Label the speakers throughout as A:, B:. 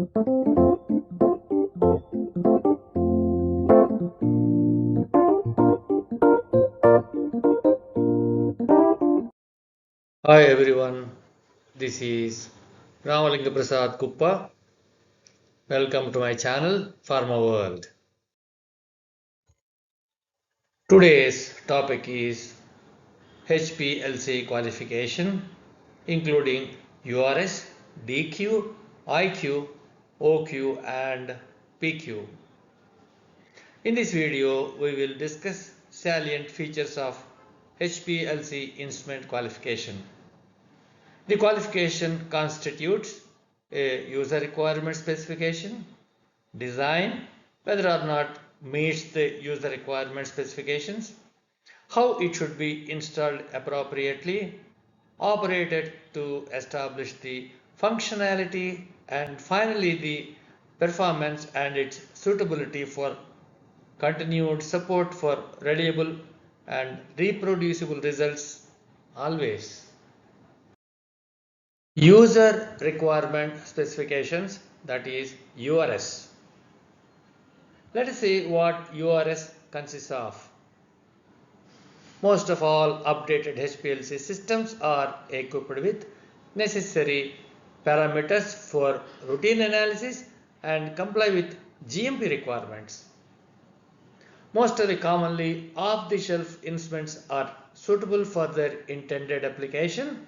A: Hi everyone, this is Ramalinga Prasad Kuppa. Welcome to my channel Pharma World. Today's topic is HPLC qualification, including URS, DQ, IQ, OQ, and PQ. In this video, we will discuss salient features of HPLC instrument qualification. The qualification constitutes a user requirement specification, design, whether or not meets the user requirement specifications, how it should be installed appropriately, operated to establish the functionality, and finally the performance and its suitability for continued support for reliable and reproducible results always. User requirement specifications, that is URS. Let us see what URS consists of. Most of all updated HPLC systems are equipped with necessary parameters for routine analysis and comply with GMP requirements. Most of the commonly off-the-shelf instruments are suitable for their intended application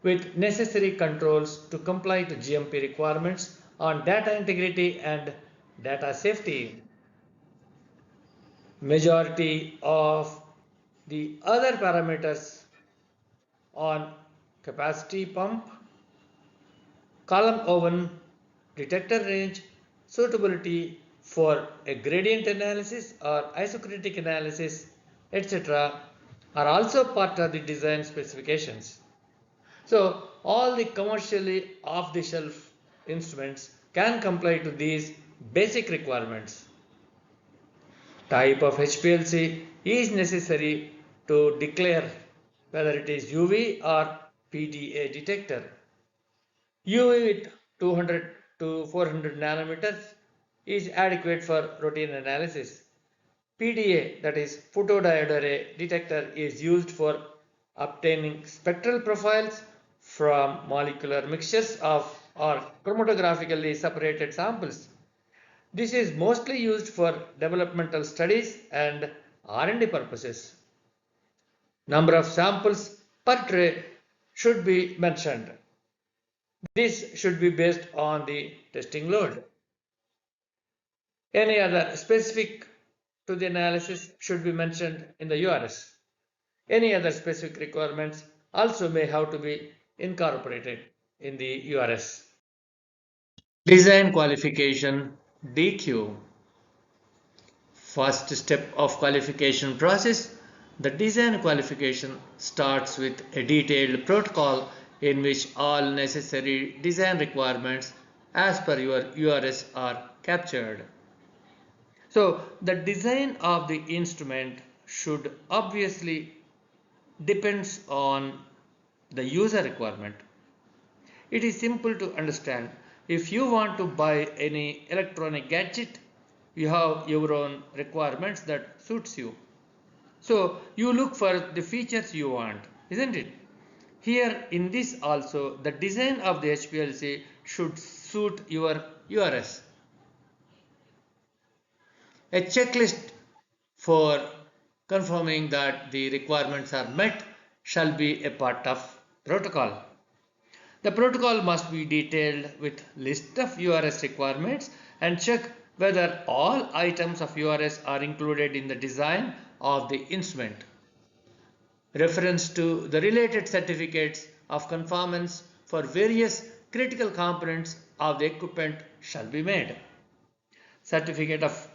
A: with necessary controls to comply to GMP requirements on data integrity and data safety. Majority of the other parameters on capacity pump, column oven, detector range, suitability for a gradient analysis or isochromatic analysis, etc. are also part of the design specifications. So all the commercially off-the-shelf instruments can comply to these basic requirements. Type of HPLC is necessary to declare whether it is UV or PDA detector. UV with 200 to 400 nanometers is adequate for routine analysis. PDA, that is photodiode array detector, is used for obtaining spectral profiles from molecular mixtures of or chromatographically separated samples. This is mostly used for developmental studies and R&D purposes. Number of samples per tray should be mentioned. This should be based on the testing load. Any other specific to the analysis should be mentioned in the URS. Any other specific requirements also may have to be incorporated in the URS. Design qualification DQ. First step of qualification process, the design qualification starts with a detailed protocol in which all necessary design requirements as per your URS are captured. So the design of the instrument should obviously depends on the user requirement. It is simple to understand. If you want to buy any electronic gadget, you have your own requirements that suits you. So you look for the features you want, isn't it? Here in this also, the design of the HPLC should suit your URS. A checklist for confirming that the requirements are met shall be a part of protocol. The protocol must be detailed with list of URS requirements and check whether all items of URS are included in the design of the instrument. Reference to the related certificates of conformance for various critical components of the equipment shall be made. Certificate of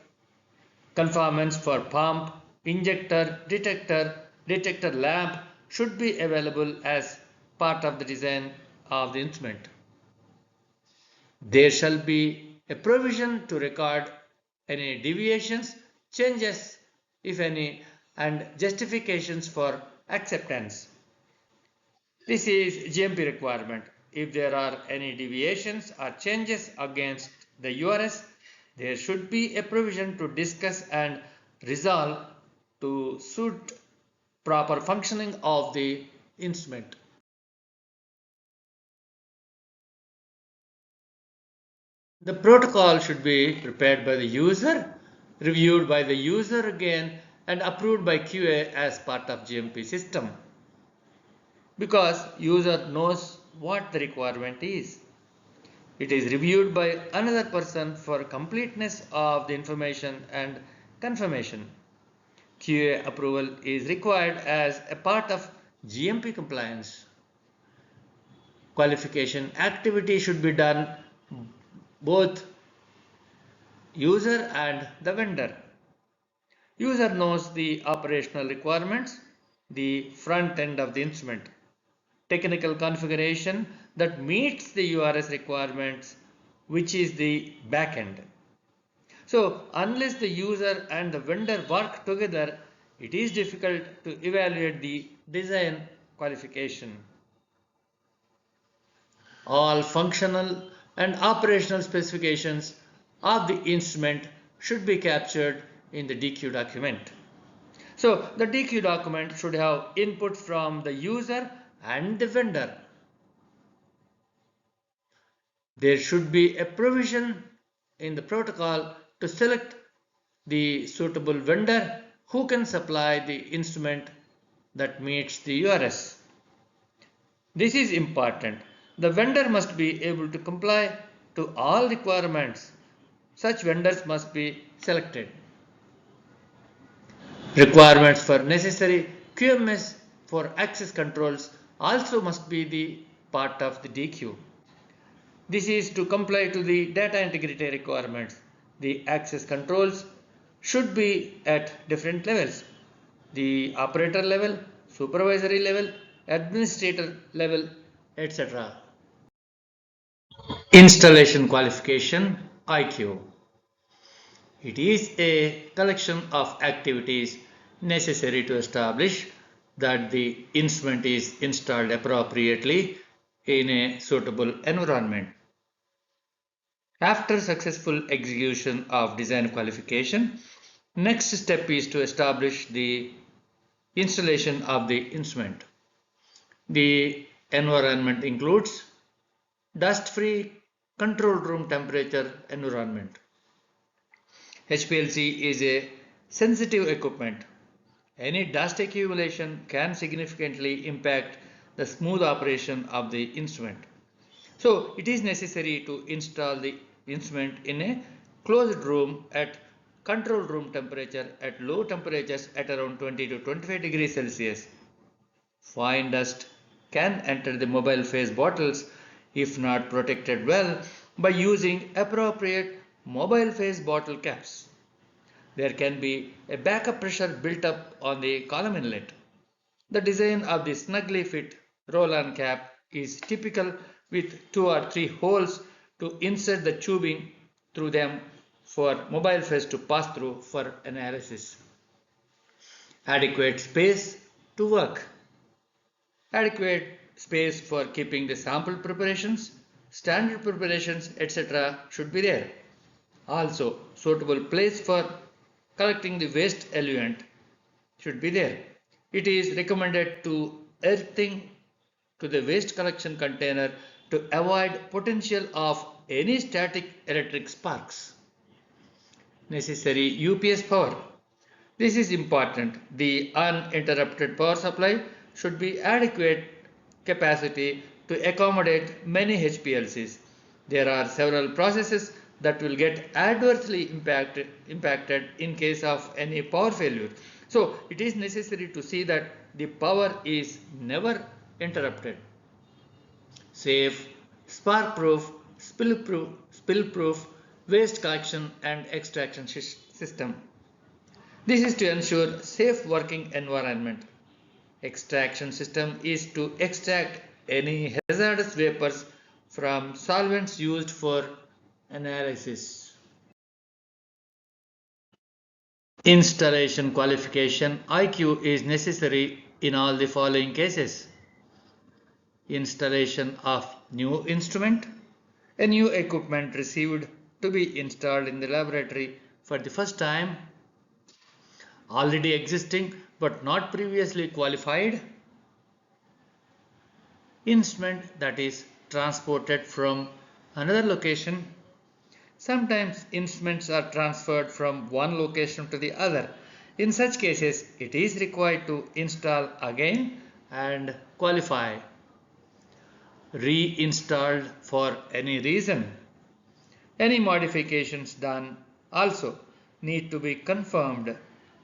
A: conformance for pump, injector, detector lamp should be available as part of the design of the instrument. There shall be a provision to record any deviations, changes, if any, and justifications for acceptance. This is GMP requirement. if there are any deviations or changes against the URS, there should be a provision to discuss and resolve to suit proper functioning of the instrument. The protocol should be prepared by the user, reviewed by the user again, and approved by QA as part of GMP system. Because user knows what the requirement is. It is reviewed by another person for completeness of the information and confirmation. QA approval is required as a part of GMP compliance. Qualification activity should be done both user and the vendor. User knows the operational requirements, the front end of the instrument, technical configuration that meets the URS requirements, which is the back end. So unless the user and the vendor work together, it is difficult to evaluate the design qualification. All functional and operational specifications of the instrument should be captured in the DQ document. So the DQ document should have input from the user and the vendor. There should be a provision in the protocol to select the suitable vendor who can supply the instrument that meets the URS. This is important. The vendor must be able to comply to all requirements. Such vendors must be selected. Requirements for necessary QMS for access controls also must be the part of the DQ. This is to comply to the data integrity requirements. The access controls should be at different levels. The operator level, supervisory level, administrator level, etc. Installation qualification IQ. It is a collection of activities necessary to establish that the instrument is installed appropriately in a suitable environment. After successful execution of design qualification, next step is to establish the installation of the instrument. The environment includes dust-free control room temperature environment. HPLC is a sensitive equipment. Any dust accumulation can significantly impact the smooth operation of the instrument. So it is necessary to install the instrument in a closed room at control room temperature at low temperatures at around 20 to 25 degrees Celsius. Fine dust can enter the mobile phase bottles if not protected well by using appropriate mobile phase bottle caps. There can be a backup pressure built up on the column inlet. The design of the snugly fit roll-on cap is typical with 2 or 3 holes to insert the tubing through them for mobile phase to pass through for analysis. Adequate space to work. Adequate space for keeping the sample preparations, standard preparations, etc. should be there. Also, suitable place for collecting the waste eluent should be there. It is recommended to earthing to the waste collection container to avoid potential of any static electric sparks. Necessary UPS power. This is important. The uninterrupted power supply should be adequate capacity to accommodate many HPLCs. There are several processes that will get adversely impacted in case of any power failure. So it is necessary to see that the power is never interrupted. Safe, spark-proof, spill-proof waste collection and extraction system. This is to ensure safe working environment. Extraction system is to extract any hazardous vapors from solvents used for analysis. Installation qualification IQ is necessary in all the following cases. installation of new instrument, a new equipment received to be installed in the laboratory for the first time, already existing but not previously qualified, instrument that is transported from another location. Sometimes instruments are transferred from one location to the other. In such cases, it is required to install again and qualify. Reinstalled for any reason. Any modifications done also need to be confirmed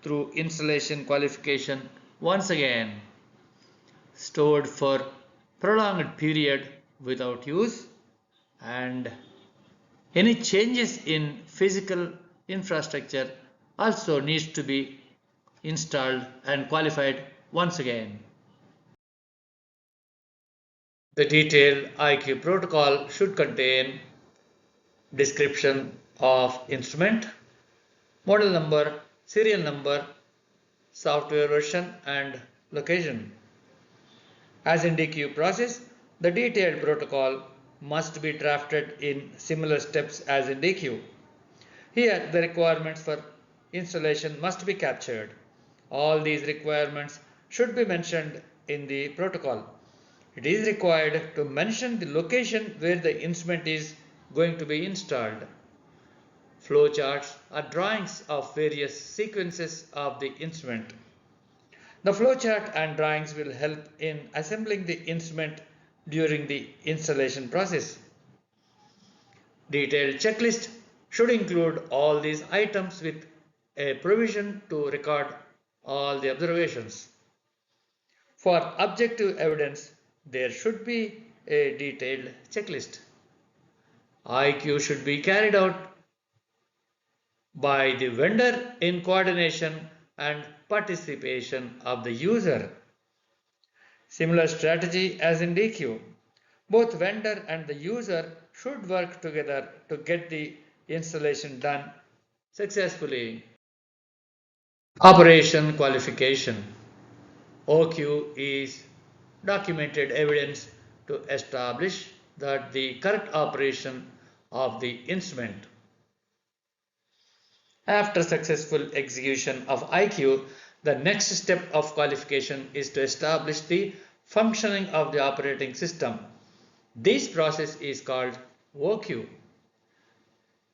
A: through installation qualification once again. Stored for prolonged period without use, and any changes in physical infrastructure also needs to be installed and qualified once again. The detailed IQ protocol should contain description of instrument, model number, serial number, software version and location. As in DQ process, the detailed protocol must be drafted in similar steps as in DQ. Here, the requirements for installation must be captured. All these requirements should be mentioned in the protocol. It is required to mention the location where the instrument is going to be installed. Flowcharts are drawings of various sequences of the instrument. The flowchart and drawings will help in assembling the instrument during the installation process. Detailed checklist should include all these items with a provision to record all the observations. For objective evidence, there should be a detailed checklist. IQ should be carried out by the vendor in coordination and participation of the user. Similar strategy as in DQ. Both vendor and the user should work together to get the installation done successfully. Operation qualification. OQ is documented evidence to establish that the correct operation of the instrument. After successful execution of IQ, the next step of qualification is to establish the functioning of the operating system. This process is called OQ.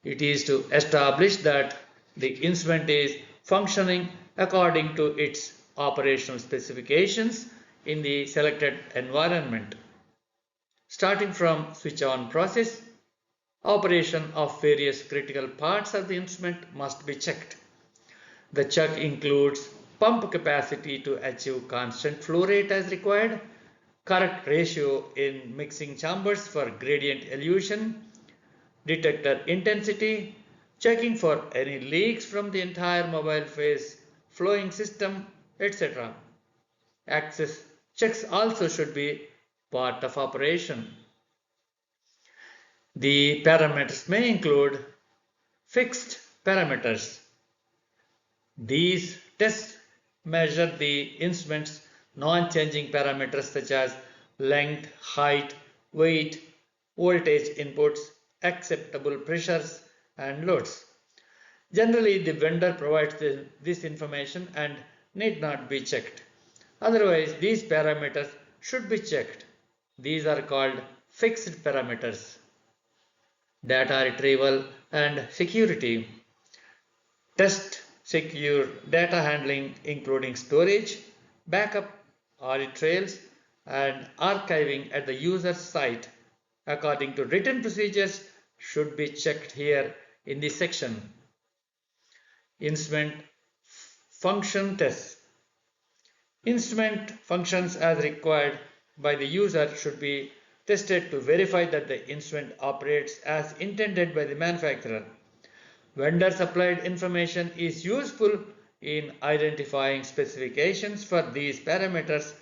A: It is to establish that the instrument is functioning according to its operational specifications in the selected environment. Starting from switch on process, operation of various critical parts of the instrument must be checked. The check includes pump capacity to achieve constant flow rate as required, correct ratio in mixing chambers for gradient elution, detector intensity, checking for any leaks from the entire mobile phase flowing system, etc. Access checks also should be part of operation. The parameters may include fixed parameters. These tests measure the instrument's non-changing parameters such as length, height, weight, voltage inputs, acceptable pressures and loads. Generally, the vendor provides this information and need not be checked. Otherwise, these parameters should be checked. These are called fixed parameters. Data retrieval and security. Test secure data handling including storage, backup, audit trails and archiving at the user's site according to written procedures should be checked here in this section. Instrument function tests. Instrument functions as required by the user should be tested to verify that the instrument operates as intended by the manufacturer. Vendor supplied information is useful in identifying specifications for these parameters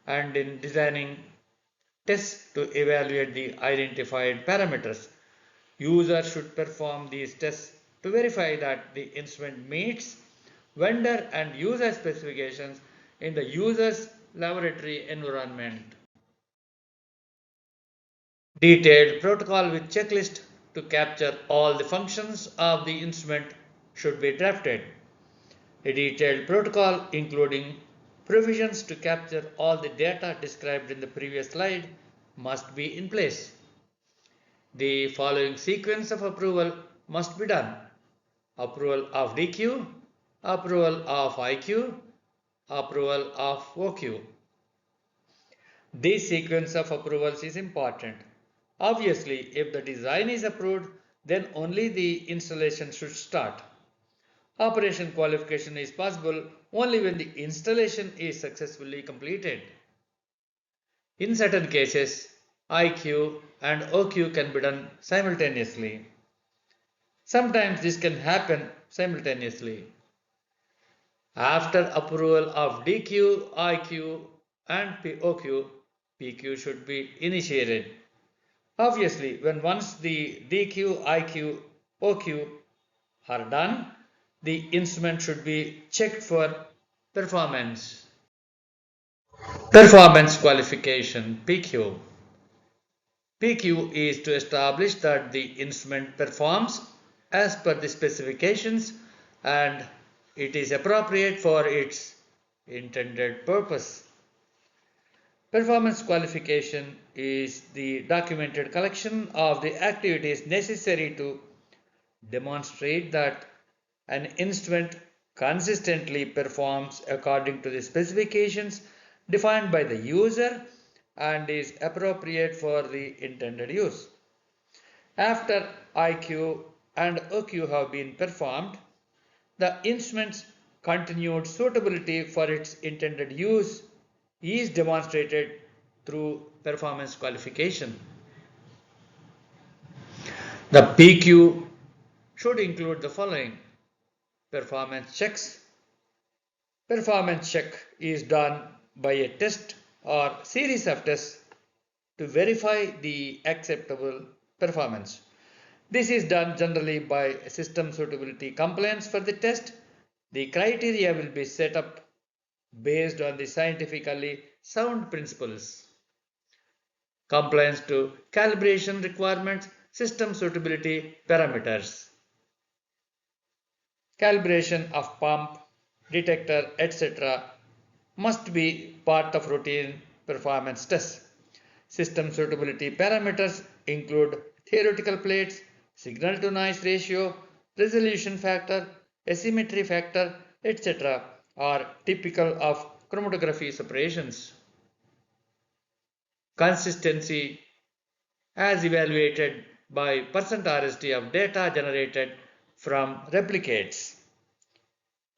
A: and in designing tests to evaluate the identified parameters. Users should perform these tests to verify that the instrument meets vendor and user specifications in the user's laboratory environment. Detailed protocol with checklist to capture all the functions of the instrument should be drafted. A detailed protocol including provisions to capture all the data described in the previous slide must be in place. The following sequence of approval must be done: approval of DQ, approval of IQ, approval of OQ. This sequence of approvals is important. Obviously, if the design is approved, then only the installation should start. Operation qualification is possible only when the installation is successfully completed. In certain cases, IQ and OQ can be done simultaneously. Sometimes this can happen simultaneously. After approval of DQ, IQ and OQ, PQ should be initiated. Obviously, when once the DQ, IQ, OQ are done, the instrument should be checked for performance. Performance qualification PQ. PQ is to establish that the instrument performs as per the specifications and it is appropriate for its intended purpose. Performance qualification is the documented collection of the activities necessary to demonstrate that an instrument consistently performs according to the specifications defined by the user and is appropriate for the intended use. After IQ and OQ have been performed, the instrument's continued suitability for its intended use is demonstrated through performance qualification. The PQ should include the following: performance checks. Performance check is done by a test or series of tests to verify the acceptable performance. This is done generally by system suitability compliance for the test. The criteria will be set up based on the scientifically sound principles. Compliance to calibration requirements, system suitability parameters. Calibration of pump, detector, etc. must be part of routine performance tests. System suitability parameters include theoretical plates, signal to noise ratio, resolution factor, asymmetry factor, etc. are typical of chromatography separations. Consistency as evaluated by percent RST of data generated from replicates.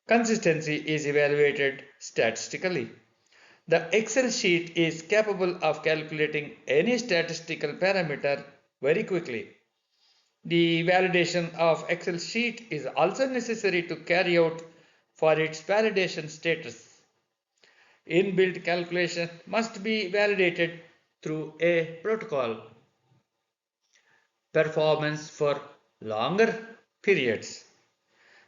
A: Consistency is evaluated statistically. The Excel sheet is capable of calculating any statistical parameter very quickly. The validation of Excel sheet is also necessary to carry out for its validation status. Inbuilt calculation must be validated through a protocol. Performance for longer periods.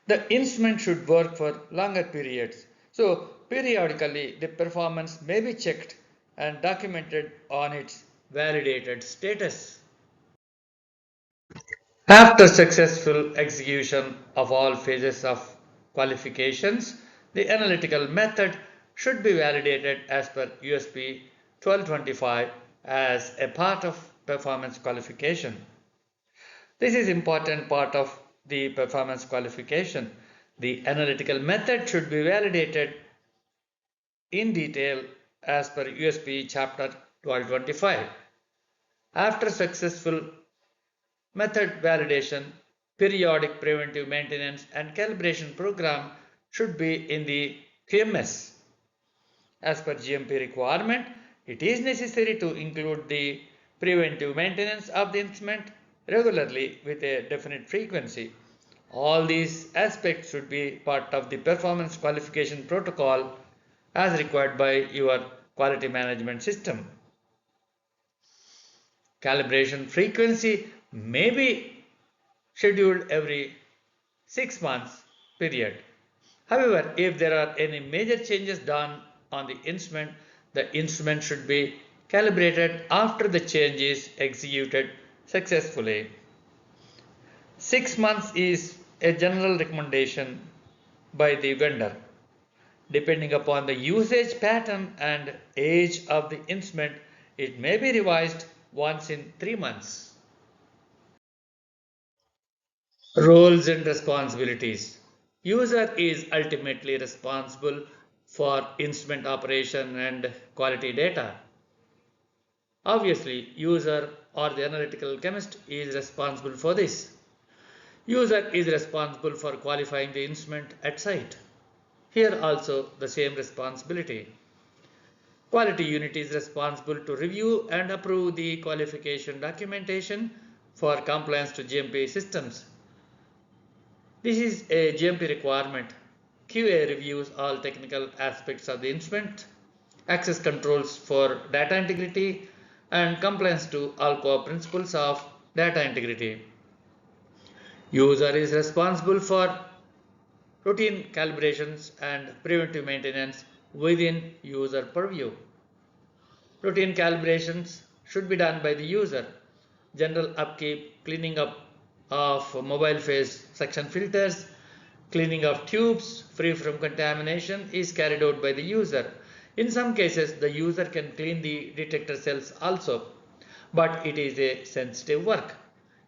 A: The instrument should work for longer periods. So, periodically, the performance may be checked and documented on its validated status. After successful execution of all phases of qualifications, the analytical method should be validated as per USP 1225 as a part of performance qualification. This is important part of the performance qualification. The analytical method should be validated in detail as per USP chapter 1225. After successful method validation, periodic preventive maintenance and calibration program should be in the QMS. As per GMP requirement, it is necessary to include the preventive maintenance of the instrument regularly with a definite frequency. All these aspects should be part of the performance qualification protocol as required by your quality management system. Calibration frequency may be scheduled every 6 months period. However, if there are any major changes done on the instrument should be calibrated after the change is executed successfully. 6 months is a general recommendation by the vendor. Depending upon the usage pattern and age of the instrument, it may be revised once in 3 months. Roles and responsibilities. User is ultimately responsible for instrument operation and quality data. Obviously, user or the analytical chemist is responsible for this. User is responsible for qualifying the instrument at site. Here also the same responsibility. Quality unit is responsible to review and approve the qualification documentation for compliance to GMP systems. This is a GMP requirement. QA reviews all technical aspects of the instrument, access controls for data integrity, and compliance to all core principles of data integrity. User is responsible for routine calibrations and preventive maintenance within user purview. Routine calibrations should be done by the user. General upkeep, cleaning up of mobile phase suction filters, cleaning of tubes free from contamination is carried out by the user. In some cases, the user can clean the detector cells also, but it is a sensitive work.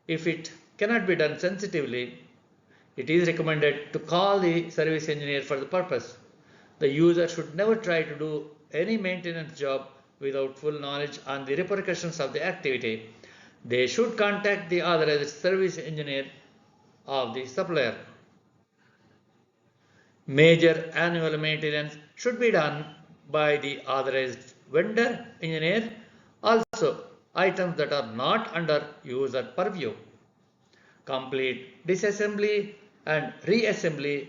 A: If it cannot be done sensitively, it is recommended to call the service engineer for the purpose. The user should never try to do any maintenance job without full knowledge on the repercussions of the activity. They should contact the authorized service engineer of the supplier. Major annual maintenance should be done by the authorized vendor engineer. Also, items that are not under user purview. Complete disassembly and reassembly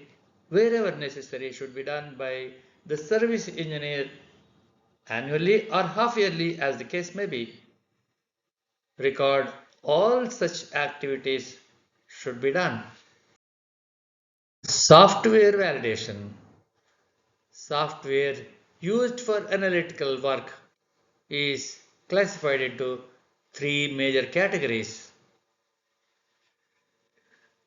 A: wherever necessary should be done by the service engineer annually or half yearly as the case may be. Record all such activities should be done. Software validation. Software used for analytical work is classified into three major categories.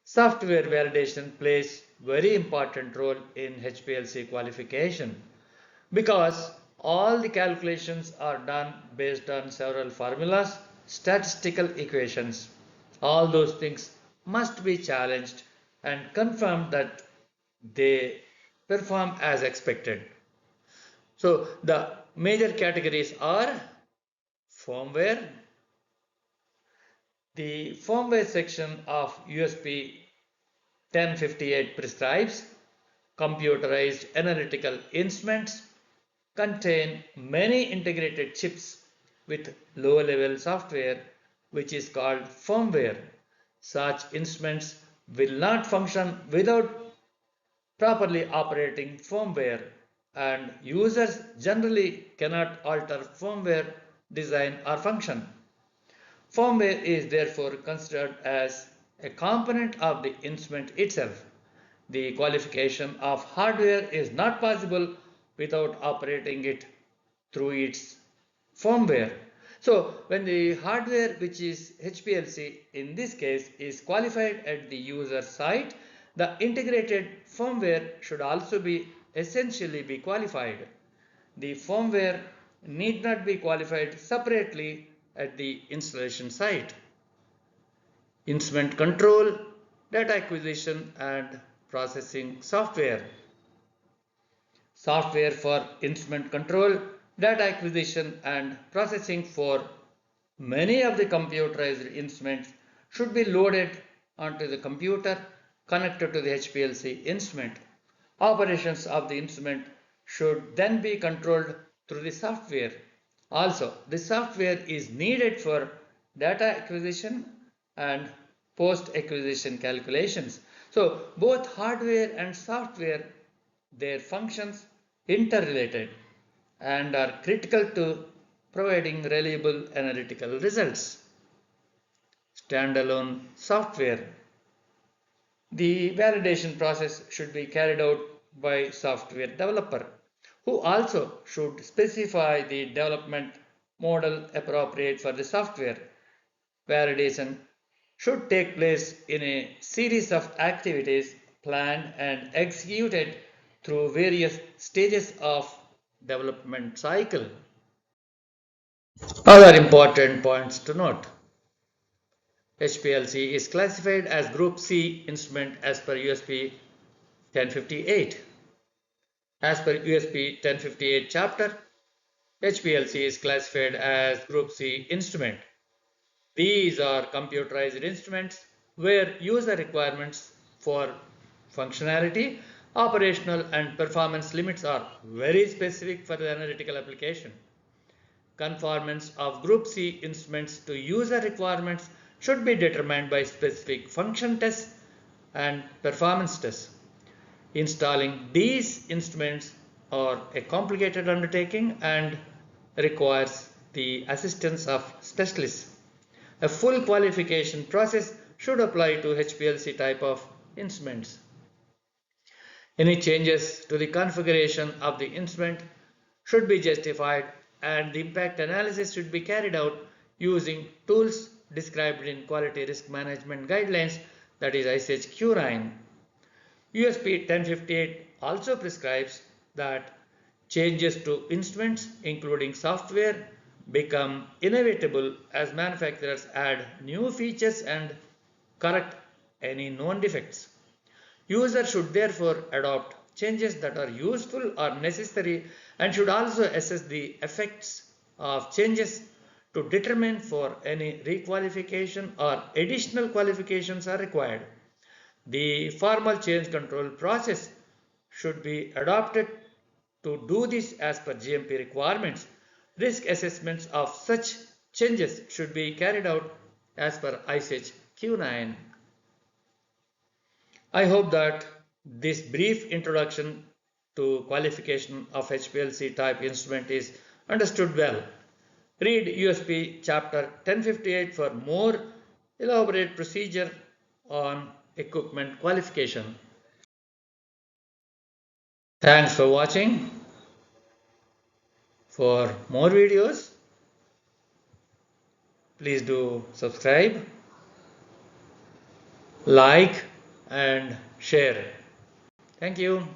A: Software validation plays very important role in HPLC qualification because all the calculations are done based on several formulas, statistical equations. All those things must be challenged and confirmed that they perform as expected. So the major categories are firmware. The firmware section of USP 1058 prescribes computerized analytical instruments contain many integrated chips with low-level software which is called firmware. Such instruments will not function without properly operating firmware, and users generally cannot alter firmware design or function. Firmware is therefore considered as a component of the instrument itself. The qualification of hardware is not possible without operating it through its firmware. So when the hardware, which is HPLC in this case, is qualified at the user site, the integrated firmware should also be essentially be qualified. The firmware need not be qualified separately at the installation site. Instrument control, data acquisition and processing software. Software for instrument control, data acquisition and processing for many of the computerized instruments should be loaded onto the computer connected to the HPLC instrument. Operations of the instrument should then be controlled through the software. Also, the software is needed for data acquisition and post-acquisition calculations. So, both hardware and software, their functions interrelated and are critical to providing reliable analytical results. Standalone software. The validation process should be carried out by software developer who also should specify the development model appropriate for the software. Validation should take place in a series of activities planned and executed through various stages of development cycle. Other important points to note. HPLC is classified as Group C instrument as per USP 1058. As per USP 1058 chapter, HPLC is classified as Group C instrument. These are computerized instruments where user requirements for functionality, operational and performance limits are very specific for the analytical application. Conformance of Group C instruments to user requirements should be determined by specific function tests and performance tests. Installing these instruments are a complicated undertaking and requires the assistance of specialists. A full qualification process should apply to HPLC type of instruments. Any changes to the configuration of the instrument should be justified and the impact analysis should be carried out using tools described in Quality Risk Management Guidelines, that is ICH Q9. USP 1058 also prescribes that changes to instruments including software become inevitable as manufacturers add new features and correct any known defects. Users should therefore adopt changes that are useful or necessary and should also assess the effects of changes to determine for any requalification or additional qualifications are required. The formal change control process should be adopted to do this as per GMP requirements. Risk assessments of such changes should be carried out as per ICH Q9. I hope that this brief introduction to qualification of HPLC type instrument is understood well. Read USP chapter 1058 for more elaborate procedure on equipment qualification. Thanks for watching. For more videos, please do subscribe, like and share. Thank you.